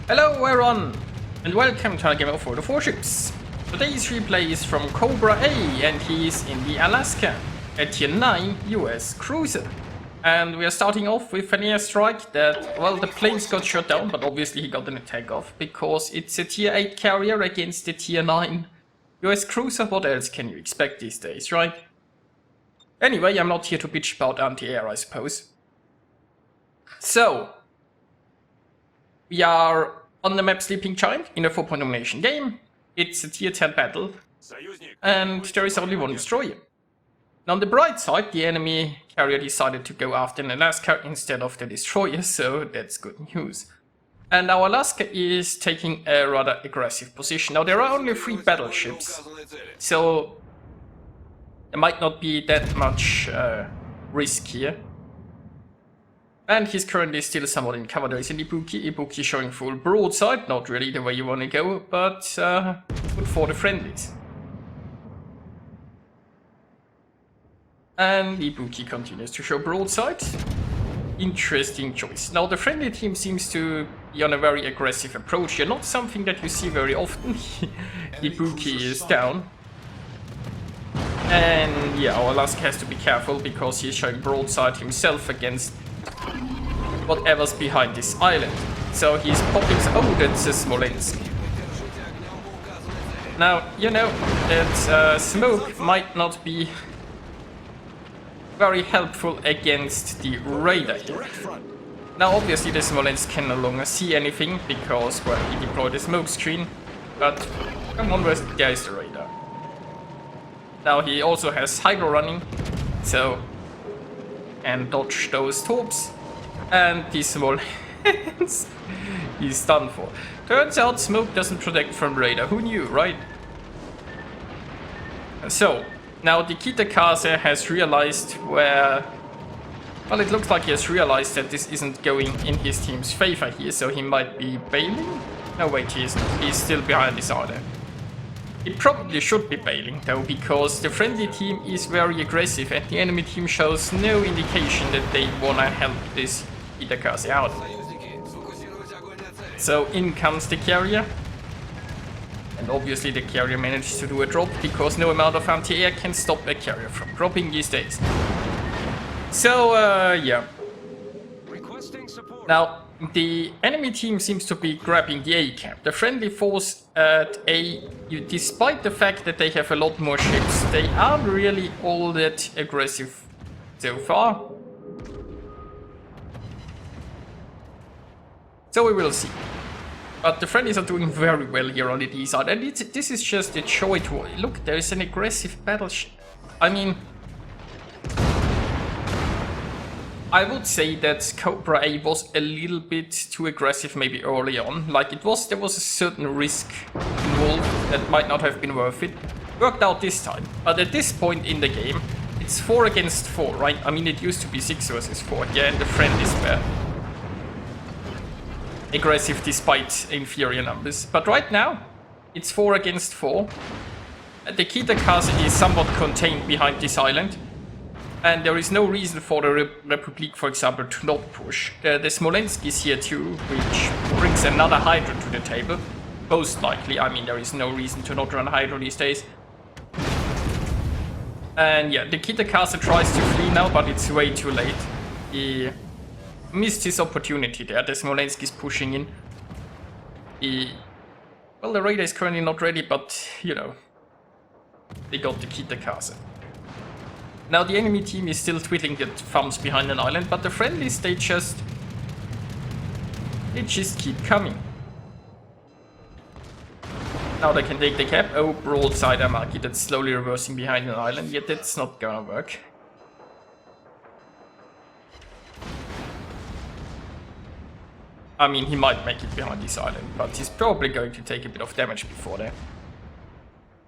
Hello everyone, and welcome to our game of World of Warships. Today's replay is from Cobra A, and he is in the Alaska, a Tier 9 US cruiser. And we are starting off with an airstrike that, well, the planes got shot down, but obviously he got an attack off, because it's a Tier 8 carrier against a Tier 9 US cruiser. What else can you expect these days, right? Anyway, I'm not here to bitch about anti-air, I suppose. So, we are on the map Sleeping Giant in a 4-point domination game. It's a Tier 10 battle, and there is only one destroyer. Now on the bright side, the enemy carrier decided to go after an Alaska instead of the destroyer, so that's good news. And our Alaska is taking a rather aggressive position. Now there are only 3 battleships, so there might not be that much risk here. And he's currently still somewhat in cover. There is an Ibuki showing full broadside, not really the way you want to go, but good for the friendlies. And Ibuki continues to show broadside. Interesting choice. Now the friendly team seems to be on a very aggressive approach here, not something that you see very often. Ibuki is down. And yeah, our Alaska has to be careful because he's showing broadside himself against whatever's behind this island. So he's popping. Oh, that's a Smolensk. Now, you know that smoke might not be very helpful against the radar here. Now, obviously, the Smolensk can no longer see anything because, well, he deployed a smoke screen. But come on, there is the radar. Now he also has Hydro running, so and dodge those torps, and the small hands he's done for. Turns out smoke doesn't protect from radar. Who knew, right? So now the Kitakaze has realized where. Well, it looks like he has realized that this isn't going in his team's favor here, so he might be bailing. No, wait, he isn't. He's still behind this island. It probably should be bailing though, because the friendly team is very aggressive and the enemy team shows no indication that they wanna help this Kitakaze out. So in comes the carrier. And obviously the carrier managed to do a drop, because no amount of anti-air can stop a carrier from dropping these days. So yeah. Now the enemy team seems to be grabbing the A camp. The friendly force at A, despite the fact that they have a lot more ships, they aren't really all that aggressive so far. So we will see. But the friendlies are doing very well here on the D side, and this is just a joy to look. There is an aggressive battleship. I mean, I would say that Cobra A was a little bit too aggressive maybe early on. Like there was a certain risk involved that might not have been worth it. Worked out this time. But at this point in the game, it's 4 against 4, right? I mean, it used to be 6 versus 4. Yeah, and the friendlies were aggressive despite inferior numbers. But right now, it's 4 against 4. The Kitakaze is somewhat contained behind this island. And there is no reason for the Republic, for example, to not push. The Smolensk is here too, which brings another Hydro to the table. Most likely. I mean, there is no reason to not run Hydro these days. And yeah, the Kitakaze tries to flee now, but it's way too late. He missed his opportunity there. The Smolensk is pushing in. Well, the radar is currently not ready, but, you know, they got the Kitakaze. Now the enemy team is still twiddling their thumbs behind an island, but the friendlies, they just keep coming. Now they can take the cap. Oh, broadside Amaki that's slowly reversing behind an island. Yet that's not gonna work. I mean, he might make it behind this island, but he's probably going to take a bit of damage before that.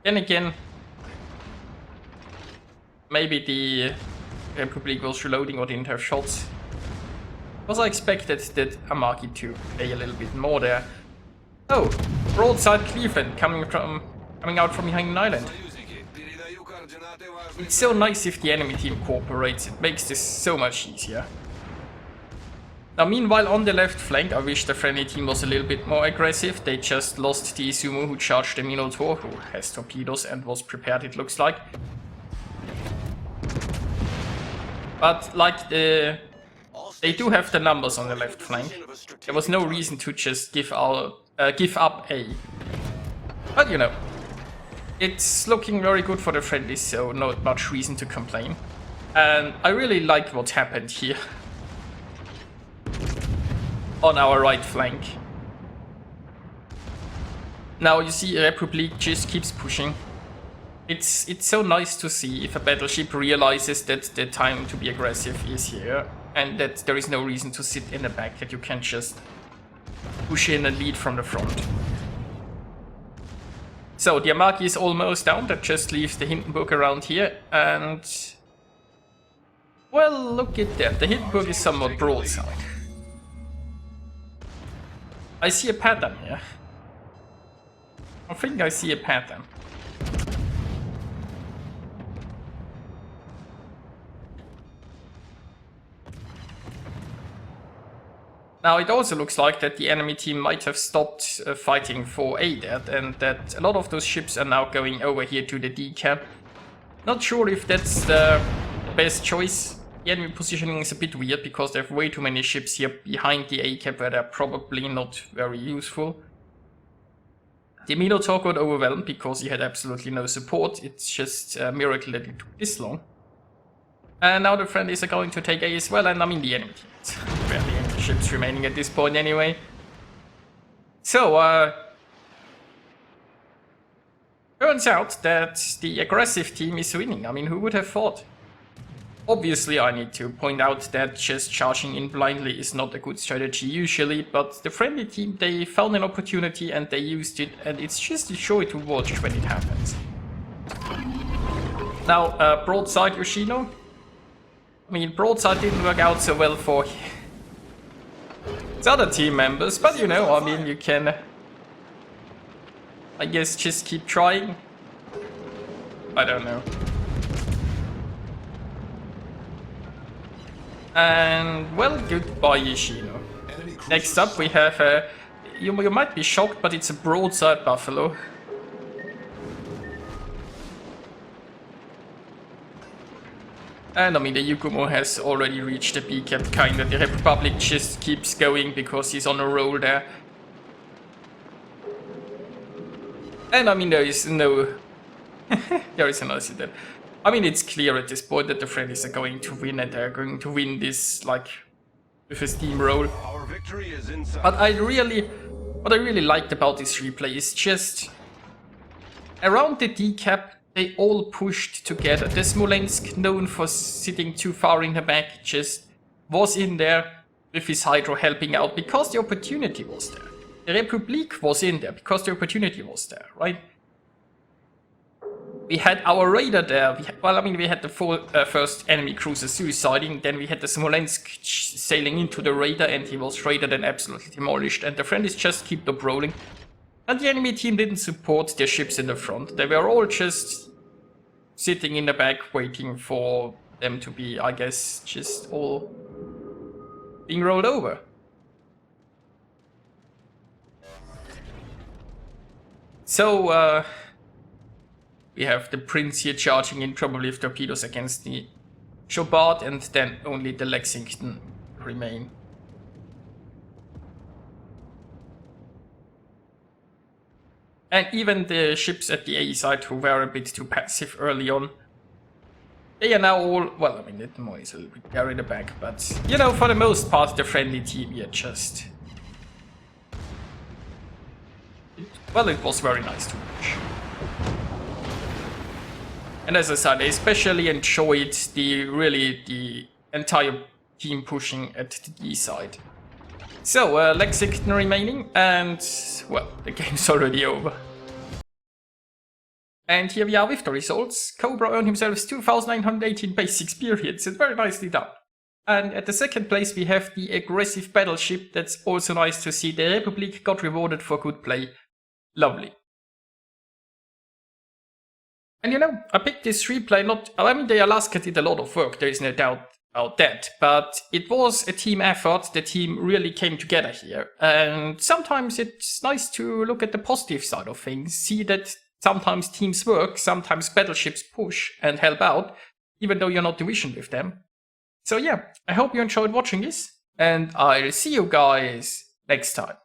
Then again, maybe the Republic was reloading or didn't have shots. Because I expected that Amaki to play a little bit more there. Oh, broadside Cleveland coming out from behind an island. It's so nice if the enemy team cooperates. It makes this so much easier. Now meanwhile on the left flank, I wish the friendly team was a little bit more aggressive. They just lost the Izumo who charged the Minotaur, who has torpedoes and was prepared it looks like. But like they do have the numbers on the left flank. There was no reason to just give up A. But you know, it's looking very good for the friendlies, so not much reason to complain. And I really like what happened here on our right flank. Now you see Republic just keeps pushing. It's so nice to see if a battleship realizes that the time to be aggressive is here and that there is no reason to sit in the back, that you can just push in and lead from the front. So the Amagi is almost down, that just leaves the Hindenburg around here, and well, look at that, the Hindenburg is somewhat broadside. I see a pattern here. I think I see a pattern. Now it also looks like that the enemy team might have stopped fighting for A there, and that a lot of those ships are now going over here to the D cap. Not sure if that's the best choice. The enemy positioning is a bit weird because they have way too many ships here behind the A cap where they're probably not very useful. The Minotaur got overwhelmed because he had absolutely no support. It's just a miracle that it took this long. And now the friendlies are going to take A as well, and I mean the enemy team. It's barely any ships remaining at this point anyway. So, turns out that the aggressive team is winning. I mean, who would have thought? Obviously, I need to point out that just charging in blindly is not a good strategy usually, but the friendly team, they found an opportunity and they used it, and it's just a joy to watch when it happens. Now, broadside Yoshino. I mean, broadside didn't work out so well for its other team members, but you know, I mean, you can, I guess, just keep trying. I don't know. And, well, goodbye, Yoshino. Next up, we have, you might be shocked, but it's a broadside Buffalo. And I mean, the Yukumo has already reached the B cap, kinda. The Republic just keeps going because he's on a roll there. And I mean, there is no... there is another that. I mean, it's clear at this point that the friendlies are going to win, and they're going to win this, like, with a steamroll. But what I really liked about this replay is just... around the D cap, they all pushed together. The Smolensk, known for sitting too far in the back, just was in there with his Hydro helping out because the opportunity was there. The Republic was in there because the opportunity was there, right? We had our radar there. We had the first enemy cruiser suiciding, then we had the Smolensk sailing into the radar, and he was raided and absolutely demolished, and the friendlies just kept up rolling. And the enemy team didn't support their ships in the front. They were all just sitting in the back waiting for them to be, I guess, just all being rolled over. So, we have the Prince here charging in, probably with torpedoes against the Chobart, and then only the Lexington remain. And even the ships at the A side, who were a bit too passive early on, they are now all, well, I mean, the Mo is a little bit there in the back, but, you know, for the most part, the friendly team here just... well, it was very nice to watch. And as I said, I especially enjoyed the entire team pushing at the D side. So, Lexington remaining, and, well, the game's already over. And here we are with the results. Cobra earned himself 2,918 base experience, it's very nicely done. And at the second place we have the aggressive battleship, that's also nice to see. The Republic got rewarded for good play. Lovely. And you know, I picked this replay not... I mean, the Alaska did a lot of work, there is no doubt about that, but it was a team effort. The team really came together here, and sometimes it's nice to look at the positive side of things, see that sometimes teams work, sometimes battleships push and help out, even though you're not divisioned with them. So yeah, I hope you enjoyed watching this, and I'll see you guys next time.